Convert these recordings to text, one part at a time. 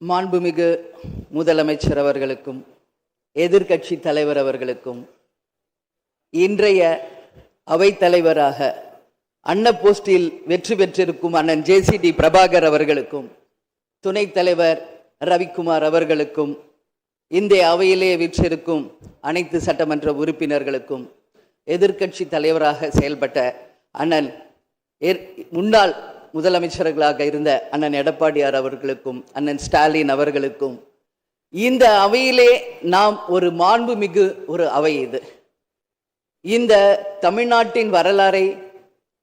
மாண்புமிகு முதலமைச்சர் அவர்களுக்கும் எதிர்க்கட்சி தலைவர் அவர்களுக்கும் இன்றைய அவைத்தலைவராக அன்ன போஸ்டில் வெற்றி பெற்றிருக்கும் அண்ணன் JCD பிரபாகர் அவர்களுக்கும் துணைத் தலைவர் ரவிக்குமார் அவர்களுக்கும் இந்த அவையிலே வீற்றிருக்கும் அனைத்து சட்டமன்ற உறுப்பினர்களுக்கும் எதிர்க்கட்சி தலைவராக செயல்பட்ட அண்ணன் முன்னாள் முதலமைச்சர்களாக இருந்த அண்ணன் எடப்பாடியார் அவர்களுக்கும் அண்ணன் ஸ்டாலின் அவர்களுக்கும் இந்த அவையிலே நாம் ஒரு மாண்புமிகு ஒரு அவை இது. இந்த தமிழ்நாட்டின் வரலாறை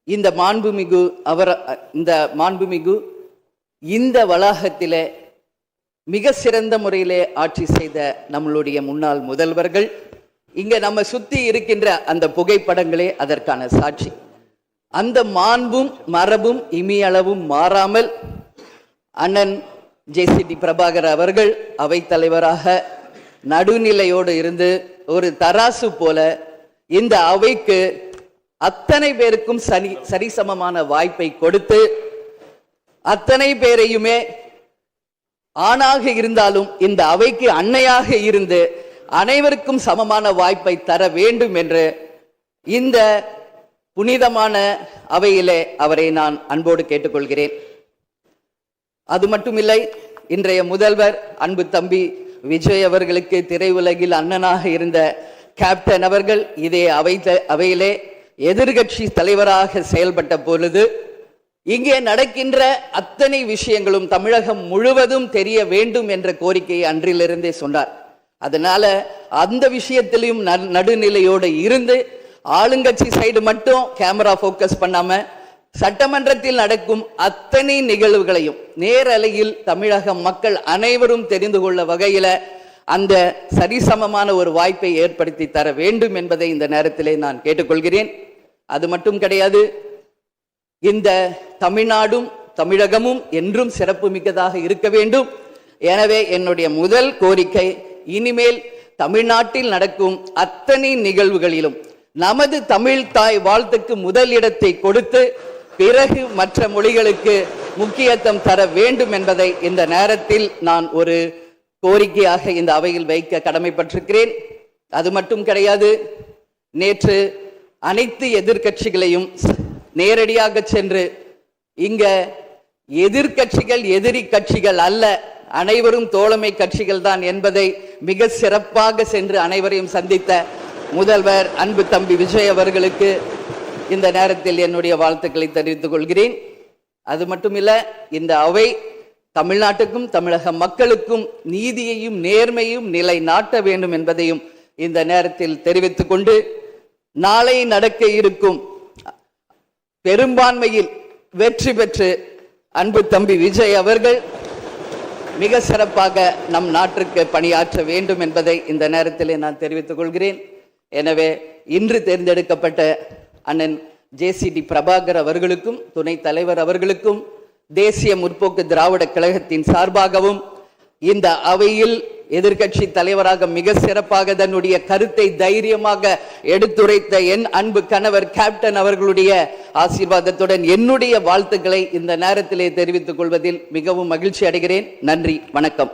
இந்த மாண்புமிகு இந்த வளாகத்திலே மிக சிறந்த முறையிலே ஆட்சி செய்த நம்மளுடைய முன்னாள் முதல்வர்கள் இங்க நம்ம சுத்தி இருக்கின்ற அந்த புகைப்படங்களே அதற்கான சாட்சி. அந்த மாண்பும் மரபும் இமியளவும் மாறாமல் அண்ணன் JCD பிரபாகர் அவர்கள் அவைத்தலைவராக நடுநிலையோடு இருந்து ஒரு தராசு போல இந்த அவைக்கு அத்தனை பேருக்கும் சரிசமமான வாய்ப்பை கொடுத்து அத்தனை பேரையுமே ஆணாக இருந்தாலும் இந்த அவைக்கு அன்னையாக இருந்து அனைவருக்கும் சமமான வாய்ப்பை தர வேண்டும் என்று இந்த புனிதமான அவையிலே அவரை நான் அன்போடு கேட்டுக்கொள்கிறேன். அது மட்டுமில்லை, இன்றைய முதல்வர் அன்பு தம்பி விஜய் அவர்களுக்கு திரையுலகில் அண்ணனாக இருந்த கேப்டன் அவர்கள் இதே அவையிலே எதிர்கட்சி தலைவராக செயல்பட்ட பொழுது இங்கே நடக்கின்ற அத்தனை விஷயங்களும் தமிழகம் முழுவதும் தெரிய வேண்டும் என்ற கோரிக்கையை அன்றிலிருந்தே சொன்னார். அதனால அந்த விஷயத்திலும் நடுநிலையோடு இருந்து ஆளுங்கட்சி சைடு மட்டும் கேமரா போக்கஸ் பண்ணாம சட்டமன்றத்தில் நடக்கும் அத்தனை நிகழ்வுகளையும் நேரலையில் தமிழக மக்கள் அனைவரும் தெரிந்து கொள்ள வகையில அந்த சரிசமமான ஒரு வாய்ப்பை ஏற்படுத்தி தர வேண்டும் என்பதை இந்த நேரத்திலே நான் கேட்டுக்கொள்கிறேன். அது மட்டும் கிடையாது, இந்த தமிழ்நாடும் தமிழகமும் என்றும் சிறப்பு மிக்கதாக இருக்க வேண்டும். எனவே என்னுடைய முதல் கோரிக்கை, இனிமேல் தமிழ்நாட்டில் நடக்கும் அத்தனை நிகழ்வுகளிலும் நமது தமிழ் தாய் வாழ்த்துக்கு முதல் இடத்தை கொடுத்து பிறகு மற்ற மொழிகளுக்கு முக்கியத்துவம் தர வேண்டும் என்பதை இந்த நேரத்தில் நான் ஒரு கோரிக்கையாக இந்த அவையில் வைக்க கடமைப்பட்டிருக்கிறேன். அது மட்டும் கிடையாது, நேற்று அனைத்து எதிர்கட்சிகளையும் நேரடியாக சென்று இங்க எதிர்கட்சிகள் எதிரி கட்சிகள் அல்ல, அனைவரும் தோழமை கட்சிகள் தான் என்பதை மிக சிறப்பாக சென்று அனைவரையும் சந்தித்த முதல்வர் அன்பு தம்பி விஜய் அவர்களுக்கு இந்த நேரத்தில் என்னுடைய வாழ்த்துக்களை தெரிவித்துக் கொள்கிறேன். அது மட்டுமில்ல, இந்த அவை தமிழ்நாட்டுக்கும் தமிழக மக்களுக்கும் நீதியையும் நேர்மையும் நிலைநாட்ட வேண்டும் என்பதையும் இந்த நேரத்தில் தெரிவித்துக் கொண்டு, நாளை நடக்க இருக்கும் பெரும்பான்மையில் வெற்றி பெற்று அன்பு தம்பி விஜய் அவர்கள் மிக சிறப்பாக நம் நாட்டிற்கு பணியாற்ற வேண்டும் என்பதை இந்த நேரத்தில் நான் தெரிவித்துக் கொள்கிறேன். எனவே இன்று தேர்ந்தெடுக்கப்பட்ட அண்ணன் JCD பிரபாகர் அவர்களுக்கும் துணைத் தலைவர் அவர்களுக்கும் தேசிய முற்போக்கு திராவிட கழகத்தின் சார்பாகவும் இந்த அவையில் எதிர்கட்சி தலைவராக மிக சிறப்பாக தன்னுடைய கருத்தை தைரியமாக எடுத்துரைத்த என் அன்பு கணவர் கேப்டன் அவர்களுடைய ஆசீர்வாதத்துடன் என்னுடைய வாழ்த்துக்களை இந்த நேரத்திலே தெரிவித்துக் கொள்வதில் மிகவும் மகிழ்ச்சி அடைகிறேன். நன்றி, வணக்கம்.